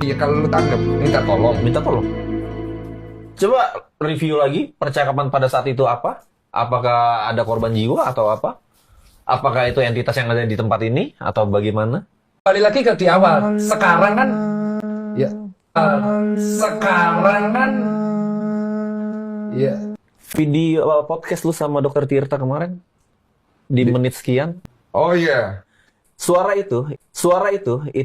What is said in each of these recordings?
Iya, kalau lu tanggap, minta tolong. Minta tolong. Coba review lagi percakapan pada saat itu apa? Apakah ada korban jiwa atau apa? Apakah itu entitas yang ada di tempat ini atau bagaimana? Kembali lagi ke di awal. Sekarang kan, ya, sekarang kan, ya. Video podcast lu sama Dokter Tirta kemarin di menit sekian. Oh iya. Suara itu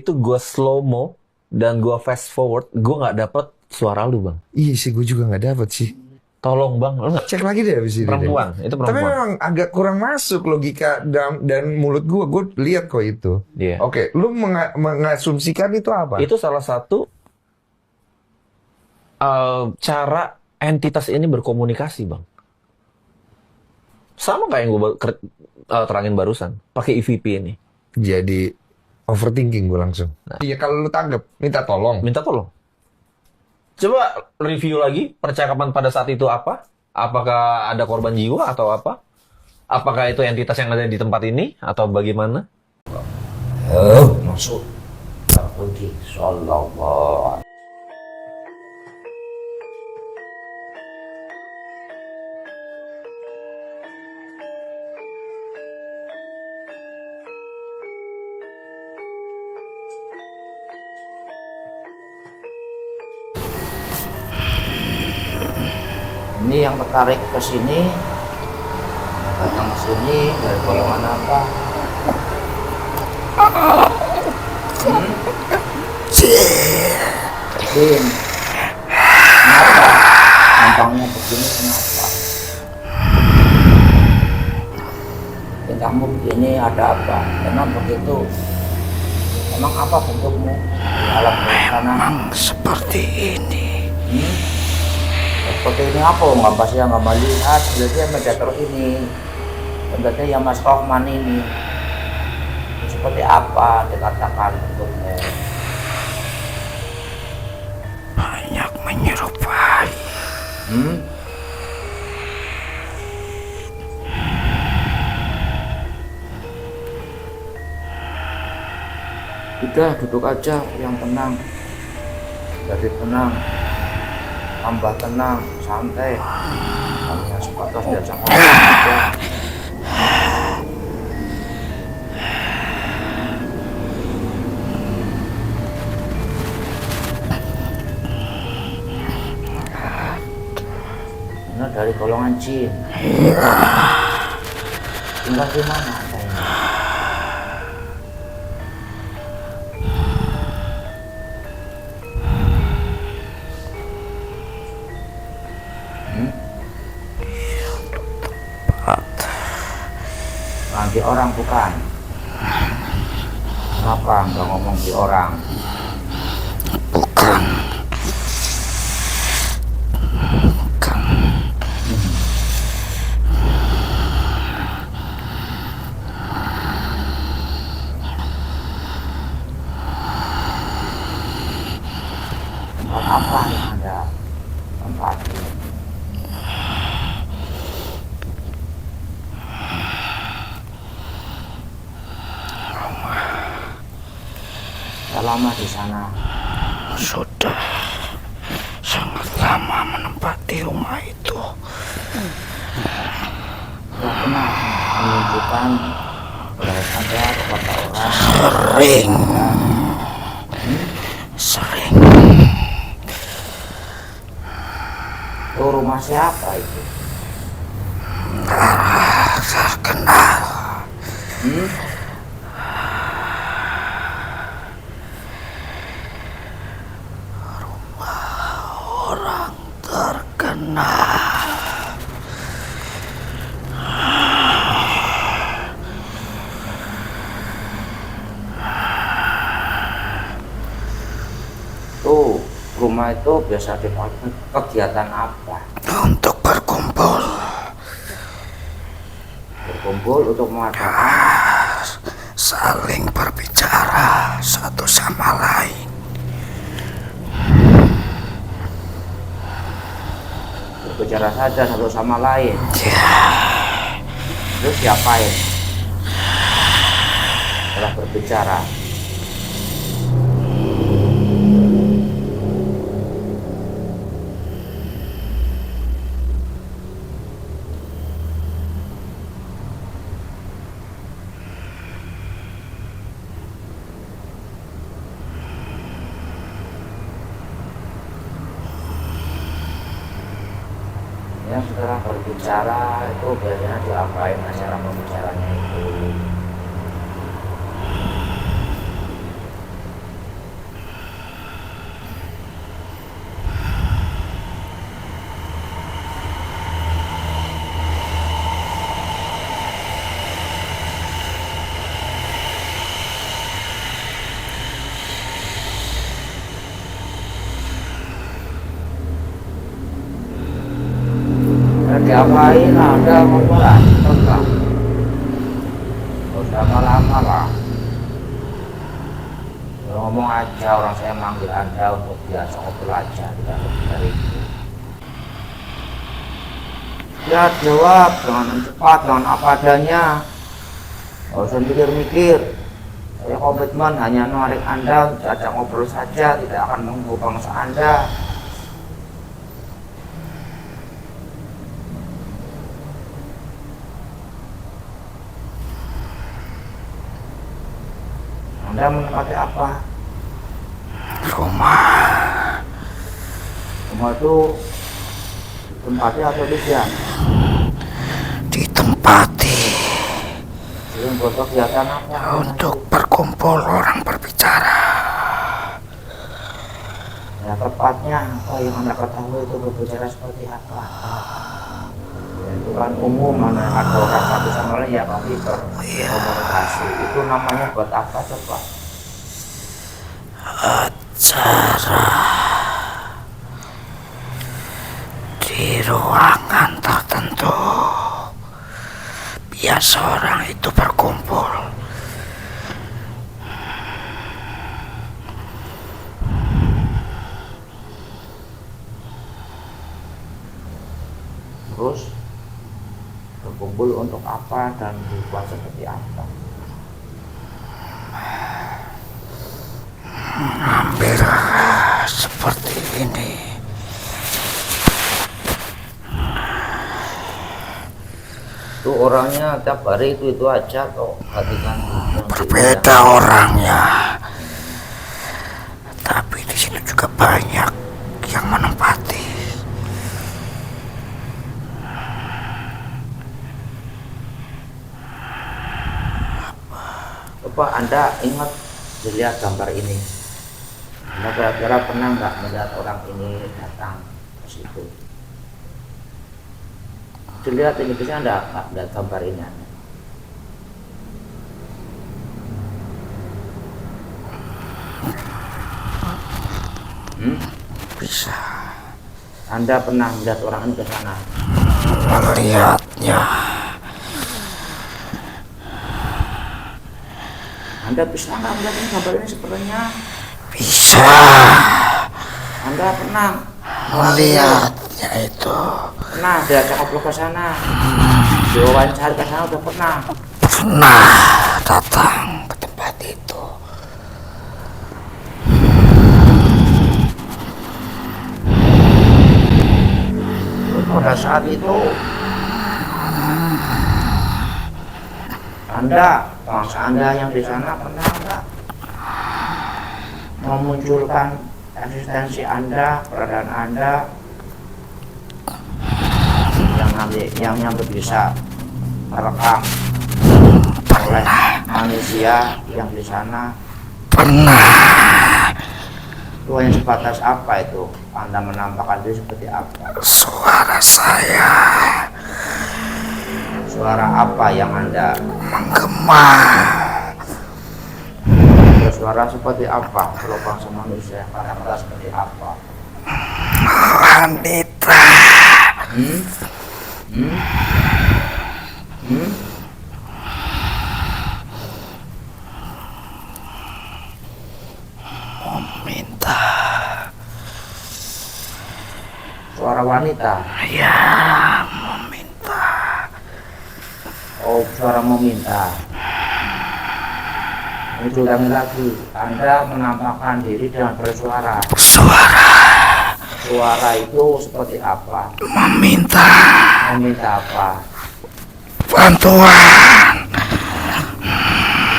gue slow mo dan gue fast forward, gue nggak dapet suara lu bang. Iya sih, gue juga nggak dapet sih. Tolong bang, lu nggak? Cek lagi deh abis ini. Perempuan, deh. itu Tapi perempuan. memang agak kurang masuk logika dan mulut gue. Gue lihat kok itu. Iya. Oke, lu mengasumsikan itu apa? Itu salah satu cara entitas ini berkomunikasi bang. Sama kayak yang gue terangin barusan, pakai EVP ini. Jadi overthinking gue langsung. Iya, kalau lu tanggap, minta tolong. Minta tolong. Coba review lagi percakapan pada saat itu apa? Apakah ada korban jiwa atau apa? Apakah itu entitas yang ada di tempat ini atau bagaimana? Masuk pergi sallallahu. Ini yang tertarik ke sini, datang ke sini dari golongan apa? Jin. Kenapa? Nampaknya begini kenapa? Kamu begini ada apa? Memang begitu. Emang apa bentukmu? Alam sana. Memang seperti ini. Seperti ini apa? Nggak pasti yang nggak melihat. Biasanya mediator ini, berarti yang Mas Rohman ini. Seperti apa dikatakan bentukmu? Banyak menyerupai. Udah duduk aja yang tenang, jadi tenang, tambah tenang, santai. Hanya sebatas diajak ngomong aja. Ini dari golongan jin. Tinggal di mana Anda ini? Di orang bukan? Kenapa nggak ngomong di orang? Bukan. Tempat apa yang Anda tempati? Lama di sana. Sudah sangat lama menempati rumah itu. Tidak pernah menunjukkan oleh Anda kepada orang. Sering. Itu rumah siapa itu? Terkenal. Orang terkenal. Tuh, rumah itu biasa dipakai kegiatan apa? Untuk berkumpul. Berkumpul untuk mengadakan Saling berbicara satu sama lain. berbicara saja satu sama lain. Ya, Terus diapain? Setelah berbicara, bicara itu biasanya diapain cara pembicaranya itu? Diapain Anda ngomong tentang udah malam-malam ngomong aja, orang saya manggil Anda untuk biasa ngobrol aja, tidak lebih dari itu. Ya jawab dengan cepat, dengan apa adanya, nggak usah mikir-mikir. Saya komitmen hanya menarik Anda untuk ajak ngobrol saja, tidak akan mengganggu bangsa Anda. Anda menempati apa? Rumah. Rumah itu tempatnya atau tidak? Ditempati Yang buat kegiatan apa? untuk berkumpul orang berbicara. Ya tepatnya apa yang Anda ketahui itu berbicara seperti apa? Ya, itu kan umum, mana ada orang satu sama lain ya pasti berkomunikasi. Itu namanya buat apa coba? Acara di ruangan tertentu. Biasa orang itu berkumpul. Terus berkumpul untuk apa dan dibuat seperti apa? Hampir seperti ini. Itu orangnya tiap hari itu aja kok, perhatikan. Berbeda orangnya, tapi di sini juga banyak yang menempati. Coba Anda ingat dilihat gambar ini. Anda kira-kira pernah nggak melihat orang ini datang ke situ? Dilihat ini, bisa Anda nggak melihat gambar ini? Bisa Anda pernah melihat orang ini ke sana? melihatnya. Anda bisa nggak melihat ini gambar ini sebenarnya? Bisa Anda pernah melihatnya itu. pernah diajak ngobrol ke sana, diwawancara ke sana, udah pernah? Pernah datang ke tempat itu. Pada saat itu Anda, bangsa Anda yang di sana pernah nggak memunculkan eksistensi Anda, keberadaan Anda yang nanti bisa merekam oleh manusia yang di sana? Pernah. Itu hanya sebatas apa itu? Anda menampakkan diri seperti apa? Suara saya Suara apa yang Anda menggema. bersuara seperti apa? Kalau bangsa manusia kata-kata seperti apa? Wanita. Hmm? Hmm? Hmm? Meminta. Suara wanita. Ya, meminta. Oh, suara meminta. Ini ulangi lagi. Anda menampakkan diri dengan bersuara. Suara Suara itu seperti apa? meminta Meminta apa? bantuan.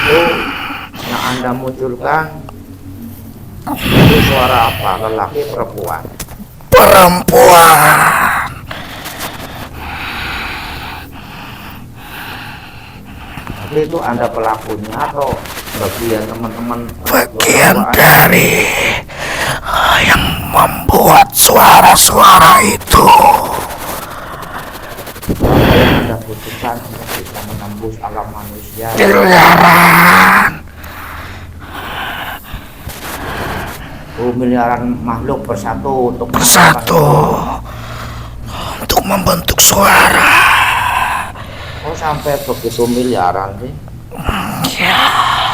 Itu yang Anda munculkan itu suara apa? Lelaki, perempuan? Perempuan. asli itu Anda pelakunya atau bagian teman-teman? Bagian dari yang membuat suara-suara itu. Apa yang Anda butuhkan untuk bisa menembus alam manusia? Miliaran. Miliaran makhluk bersatu untuk membentuk suara. Oh, sampai begitu miliaran sih? Ya,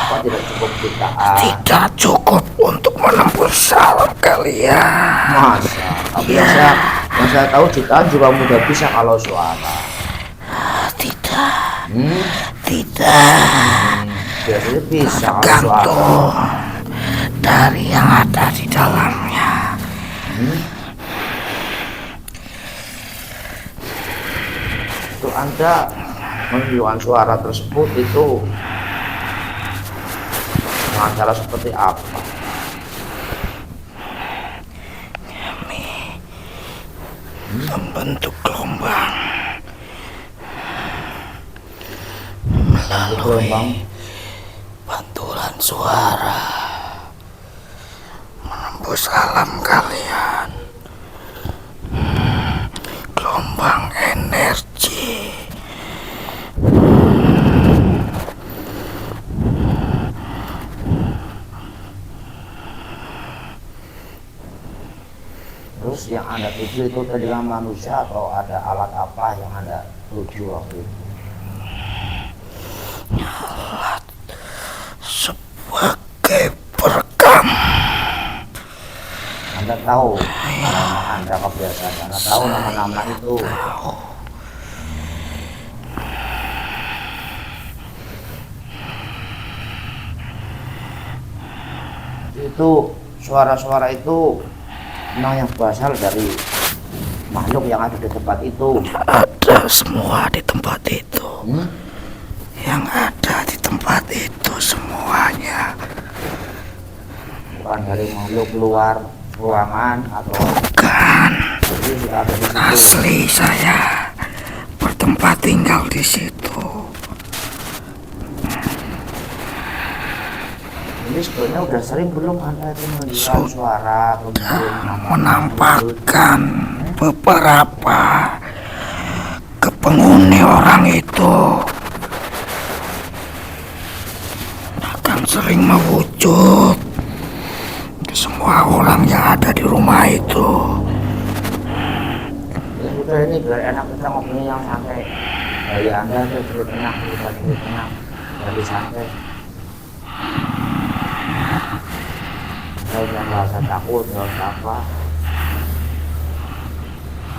Apa tidak cukup jutaan? tidak cukup untuk menembus alam kalian. Masa? Tapi yang saya tahu jutaan juga mudah bisa kalau suara. Tidak, Hmm? tidak. Biasanya bisa kalau suara. Gantung dari yang ada di dalamnya. Itu Anda menunjukkan suara tersebut itu dengan cara seperti apa? Membentuk gelombang Gelombang pantulan suara menembus alam kalian. Gelombang energi. Terus yang Anda tuju itu telinga manusia atau ada alat apa yang Anda tuju waktu itu? Sebagai perekam. Anda tahu nama Anda kebiasaan, Anda tahu nama-nama itu. Itu suara-suara itu memang yang berasal dari makhluk yang ada di tempat itu. Ada semua di tempat itu. Hmm? Yang ada di tempat itu semuanya. Bukan dari makhluk luar ruangan atau Bukan. jadi sudah ada di situ. Asli saya bertempat tinggal di situ. Ini sebenarnya udah sering belum Anda itu mendengar suara kemudian Menampakkan beberapa ke penghuni orang itu akan sering mewujud ke semua orang yang ada di rumah itu. ya sudah, ini biar enak kita ngobrolnya yang santai. Dari Anda itu tenang, kita tenang, lebih santai. Saya jangan merasa takut, nggak usah apa.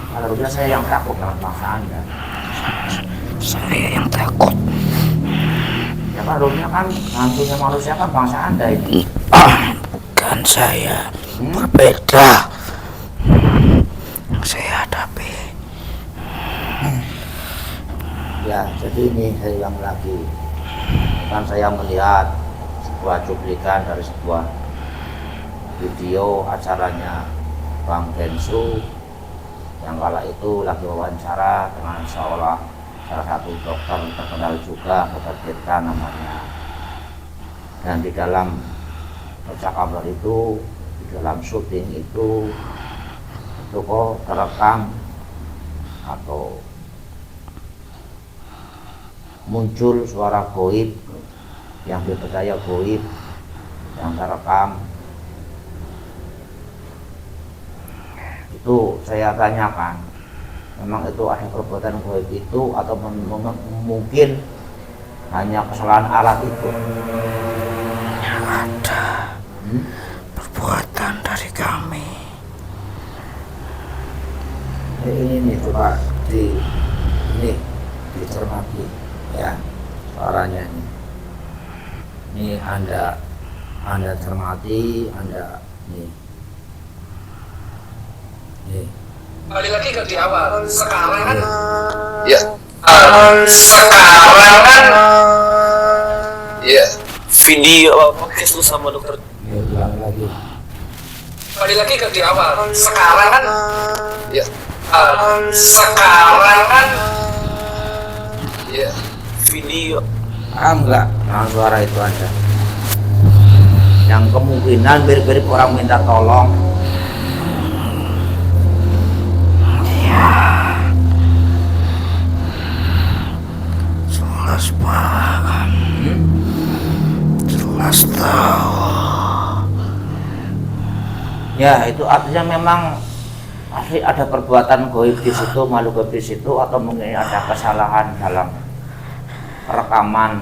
Harusnya saya yang takut dengan bangsa Anda. Saya yang takut. Ya harusnya kan hantunya manusia kan bangsa Anda ini. Bukan saya. Berbeda. Yang saya hadapi. Ya, jadi ini saya yang lagi. Kan saya melihat sebuah cuplikan dari sebuah video acaranya Bang Densu yang kala itu lagi wawancara dengan salah satu dokter terkenal juga, Dokter Tirta namanya. Dan di dalam percakapan itu, di dalam syuting itu kok terekam atau muncul suara goib yang dipercaya goib yang terekam. Itu saya tanyakan, memang itu ada perbuatan goib itu atau mungkin hanya kesalahan alat itu? Ada perbuatan dari kami. Ini nih coba dicermati ya suaranya ini. Ini Anda cermati, Anda nih. Balik lagi ke di awal. Sekarang kan Ya. sekarang kan Ya. Video podcast lu sama dokter. Ini ulang lagi. balik lagi ke di awal. Sekarang kan Ya. sekarang kan Ya. Video Enggak, nah, suara itu ada. Yang kemungkinan mirip-mirip orang minta tolong. Jelas paham. Jelas tahu. Ya, itu artinya memang pasti ada perbuatan goib di situ, makhluk goib di situ, atau mungkin ada kesalahan dalam rekaman.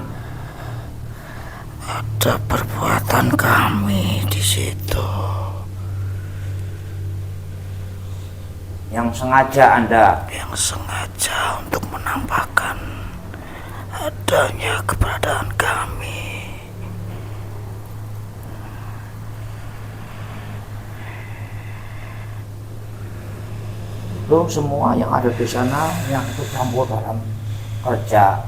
Ada perbuatan kami di situ. Yang sengaja Anda Yang sengaja untuk menampakkan adanya keberadaan kami. itu semua yang ada di sana yang ikut campur dalam kerja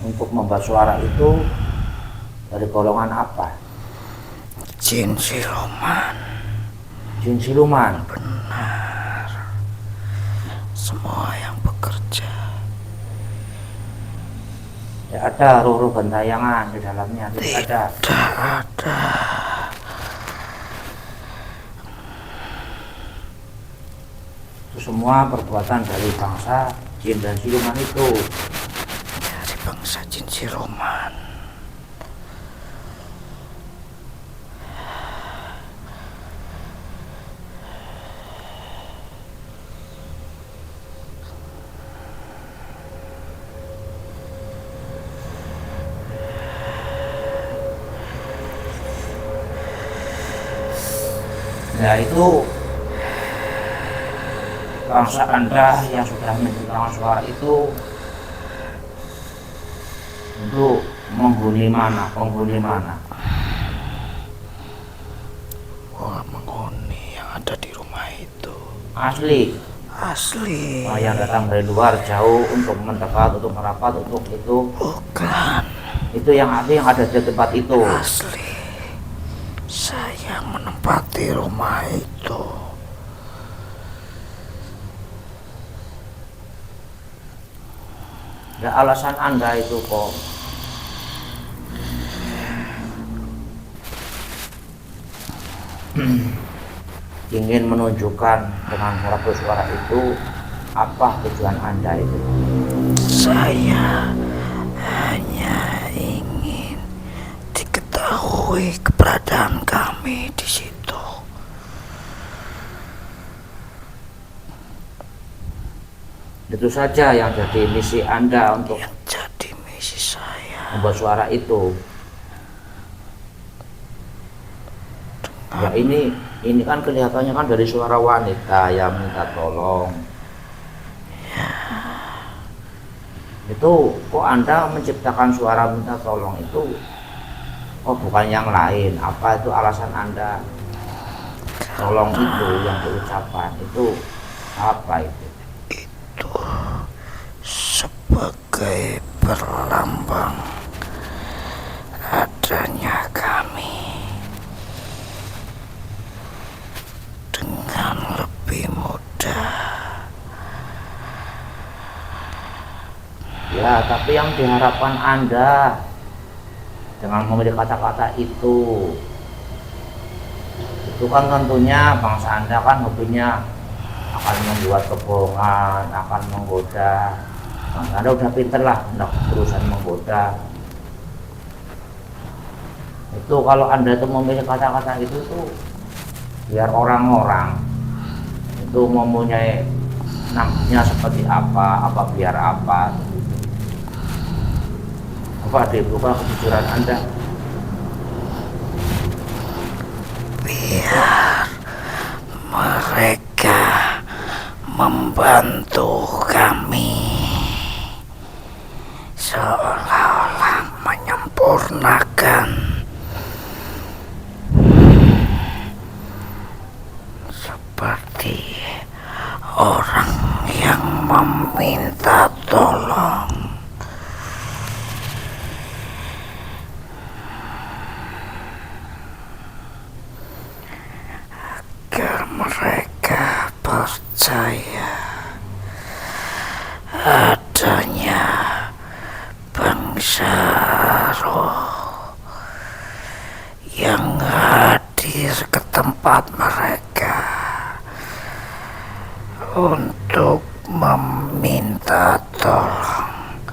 untuk membuat suara itu dari golongan apa? Jin siluman. Jin siluman. Semua yang bekerja. Tidak ada ruh-ruh gentayangan di dalamnya, tidak ada. Tidak ada. Itu semua perbuatan dari bangsa jin dan siluman itu. Dari bangsa jin siluman. Ya itu bangsa Anda yang sudah menciptakan suara itu untuk menghuni mana, penghuni mana? Wah, menghuni yang ada di rumah itu. Asli. Asli. Yang datang dari luar jauh untuk mendekat, untuk merapat, untuk itu. Bukan. Itu yang ada di tempat itu. Asli. Saya menempati rumah itu. Ya alasan Anda itu kok ingin menunjukkan dengan suara bersuara itu, apa tujuan Anda itu? Saya hanya ingin diketahui keberadaan kami di situ. Itu saja yang jadi misi Anda untuk Yang jadi misi saya. membuat suara itu. Ya ini kan kelihatannya kan dari suara wanita yang minta tolong. Itu kok Anda menciptakan suara minta tolong itu, oh bukan yang lain? Apa itu alasan Anda tolong itu yang diucapkan itu apa itu? Itu sebagai perlambang adanya kami dengan lebih mudah. Ya, tapi yang diharapkan Anda dengan memilih kata-kata itu kan tentunya bangsa Anda kan hobinya akan membuat kebohongan, akan menggoda. Anda udah pinter lah, hendak berusaha menggoda. Itu kalau Anda itu memilih kata-kata itu tuh biar orang-orang itu mempunyai nafsunya seperti apa biar apa. Apa dibuka kejujuran Anda? Biar mereka membantu kami seolah-olah menyempurnakan seperti orang yang meminta tolong. Agar mereka percaya adanya Bang bangsa roh yang hadir ke tempat mereka untuk meminta tolong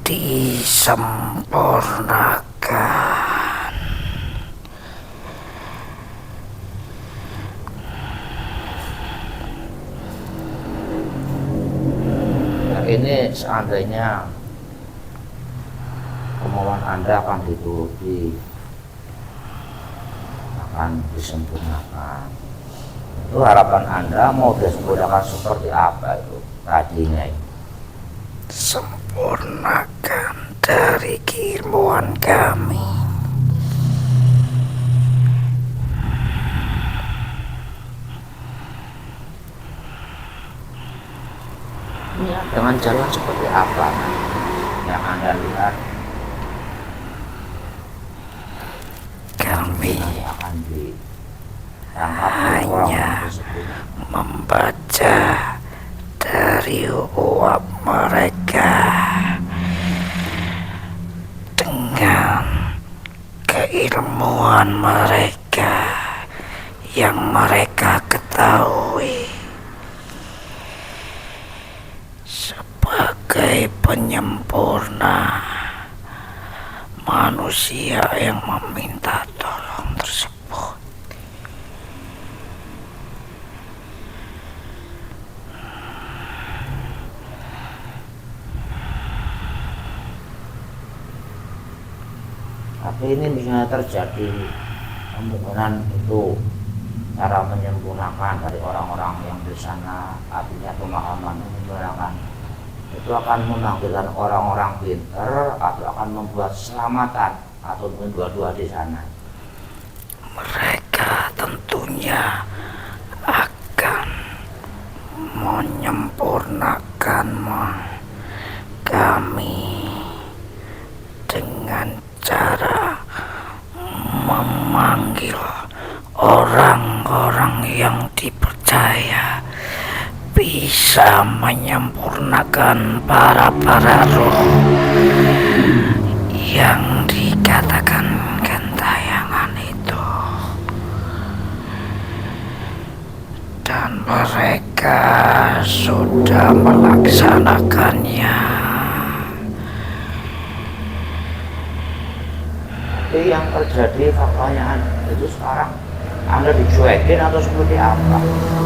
disempurnakan. Nah, ini seandainya kemauan Anda akan dituruti, akan disempurnakan. Itu harapan Anda mau disempurnakan seperti apa itu tadinya itu? Sempurnakan dari keilmuan kami. Ya, dengan jalan seperti apa yang Anda lihat? Kami Akan ditangkap hanya orang tersebut. membaca dari uap mereka dengan keilmuan mereka yang mereka ketahui sebagai penyempurna manusia yang meminta tolong tersebut. Tapi ini bisa terjadi kemungkinan itu cara menyempurnakan dari orang-orang yang di sana, artinya pemahaman menyempurnakan itu akan memanggilkan orang-orang pintar atau akan membuat selamatan atau mungkin dua-dua di sana. Mereka tentunya akan menyempurnakan kami dengan cara memanggil orang-orang yang dipercaya bisa menyempurnakan para roh yang dikatakan gentayangan itu, dan mereka sudah melaksanakannya. Tapi yang terjadi faktanya itu sekarang Anda dicuekin atau seperti apa?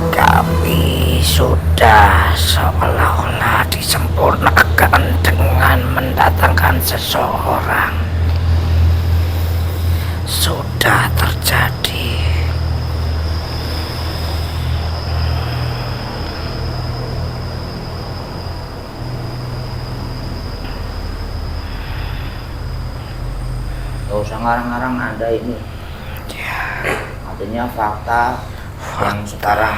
Kami sudah seolah-olah disempurnakan dengan mendatangkan seseorang. Sudah terjadi. Gak usah ngarang-ngarang Anda ini. Artinya fakta yang sekarang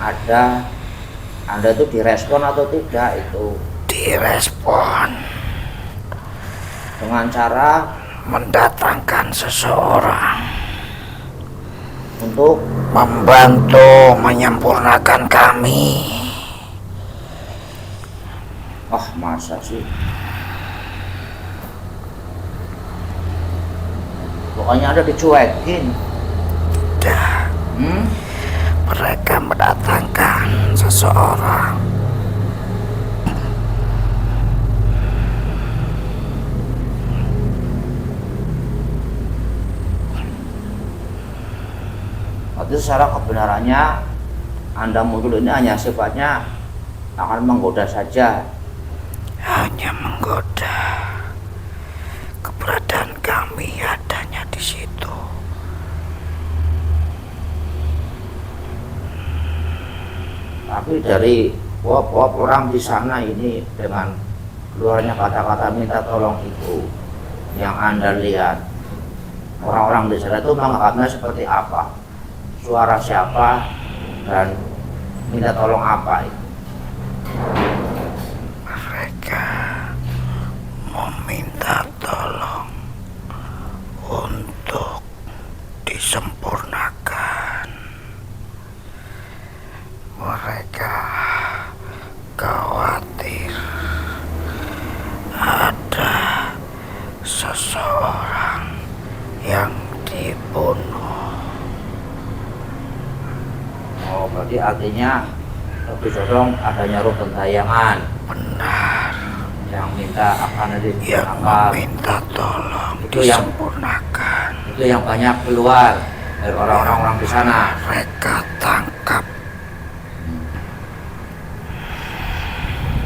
ada, Anda itu direspon atau tidak itu? Direspon Dengan cara mendatangkan seseorang untuk membantu menyempurnakan kami. masa sih? Pokoknya Anda dicuekin. Dah, mereka mendatangkan seseorang. Berarti secara kebenarannya Anda muncul ini hanya sifatnya akan menggoda saja. Hanya menggoda. Keberadaan kami adanya di situ. Tapi dari uap-uap orang di sana ini dengan keluarnya kata-kata minta tolong itu yang Anda lihat, orang-orang di sana itu menganggapnya seperti apa? Suara siapa dan minta tolong apa itu? Mereka meminta tolong untuk disempurnakan. Mereka khawatir ada Jadi artinya lebih condong adanya roh gentayangan. Benar. Yang minta akan Yang disempurnakan. meminta tolong Itu yang- disempurnakan. Itu yang banyak keluar dari orang-orang di sana. Mereka tangkap.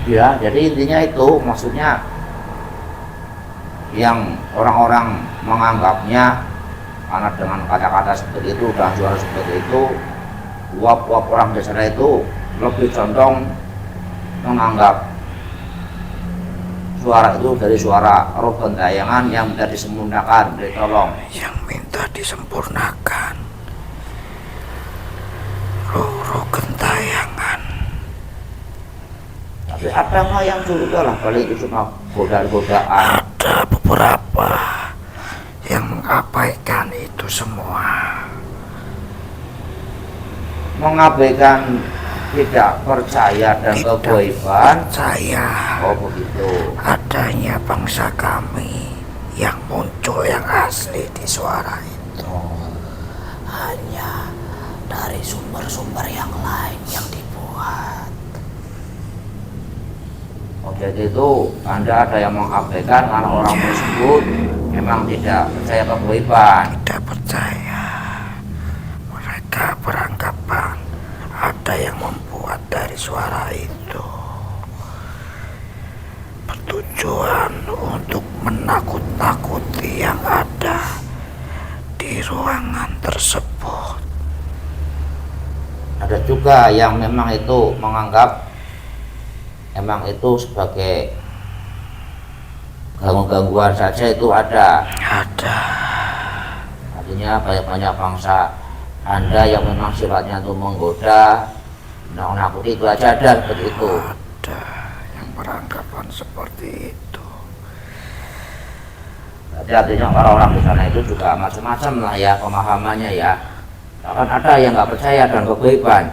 Ya, jadi intinya itu maksudnya yang orang-orang menganggapnya karena dengan kata-kata seperti itu dan suara seperti itu, uap-uap orang di sana itu lebih condong menganggap suara itu dari suara roh gentayangan yang minta disempurnakan, ditolong. Yang minta disempurnakan. Roh-roh gentayangan. Tapi ada nggak yang curiga lah, paling itu cuma godaan-godaan. Ada beberapa yang mengabaikan itu semua. Mengabaikan tidak percaya dan Tidak kegaiban. percaya Oh begitu. adanya bangsa kami yang muncul yang asli di suara itu. Hanya dari sumber-sumber yang lain yang dibuat. Oh, jadi itu Anda ada yang mengabaikan karena orang tersebut memang tidak percaya kegaiban. Tidak percaya. Mereka beranggapan ada yang membuat dari suara itu bertujuan untuk menakut-nakuti yang ada di ruangan tersebut. Ada juga yang memang itu menganggap memang itu sebagai gangguan saja, itu ada. Ada. Artinya banyak-banyak bangsa Anda yang memang sifatnya itu menggoda, menakuti, itu aja ada seperti itu. Ada yang beranggapan seperti itu. Jadi artinya orang-orang di sana itu juga macam-macam lah ya pemahamannya ya. Bahkan ada yang nggak percaya dan kegaiban.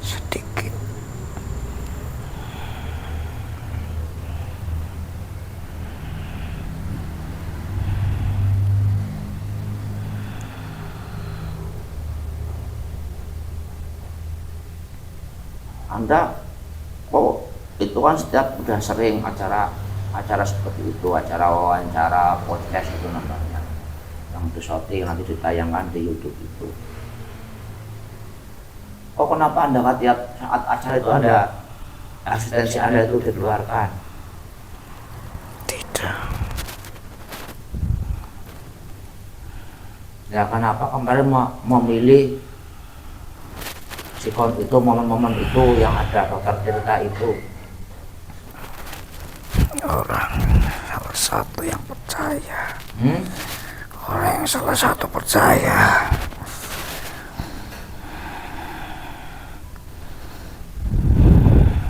Sedikit. Anda kok itu kan setiap udah sering acara seperti itu, acara wawancara podcast itu namanya, yang di syuting nanti ditayangkan di YouTube itu. Kok kenapa Anda nggak tiap saat acara itu ada asistensi Anda itu dikeluarkan? Tidak. Ya kenapa kemarin memilih sikon itu, momen-momen itu yang ada dokter cerita itu? Orang salah satu yang percaya. Hmm? Orang yang salah satu percaya.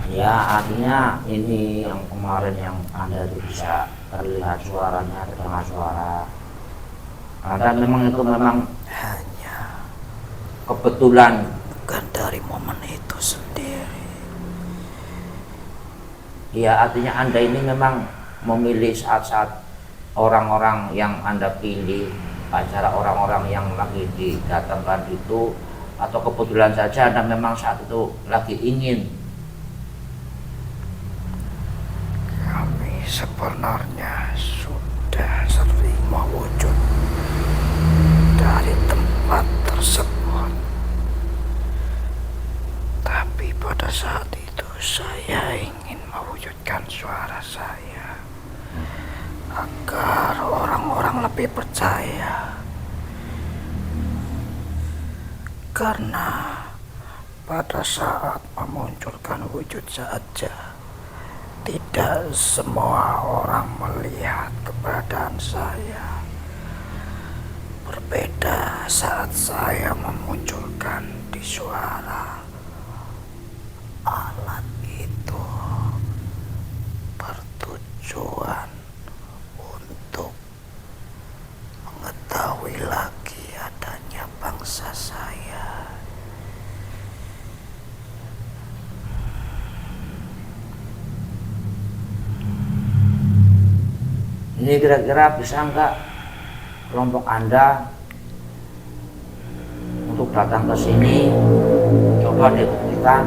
Ya artinya ini yang kemarin yang Anda bisa terlihat suaranya, terdengar suara. Anda memang itu memang Hanya kebetulan. bukan dari momen itu sendiri. Ya artinya Anda ini memang memilih saat-saat orang-orang yang Anda pilih, acara orang-orang yang lagi didatangkan itu, atau kebetulan saja Anda memang saat itu lagi ingin. Kami sebenarnya sudah sering mewujud dari tempat tersebut. Tapi pada saat itu saya ingin mewujudkan suara saya agar orang-orang lebih percaya. Karena pada saat memunculkan wujud saja, tidak semua orang melihat keberadaan saya. Berbeda saat saya memunculkan di suara. Alat itu bertujuan untuk mengetahui lagi adanya bangsa saya. Ini kira-kira bisa nggak kelompok Anda untuk untuk datang ke sini, coba dibuktikan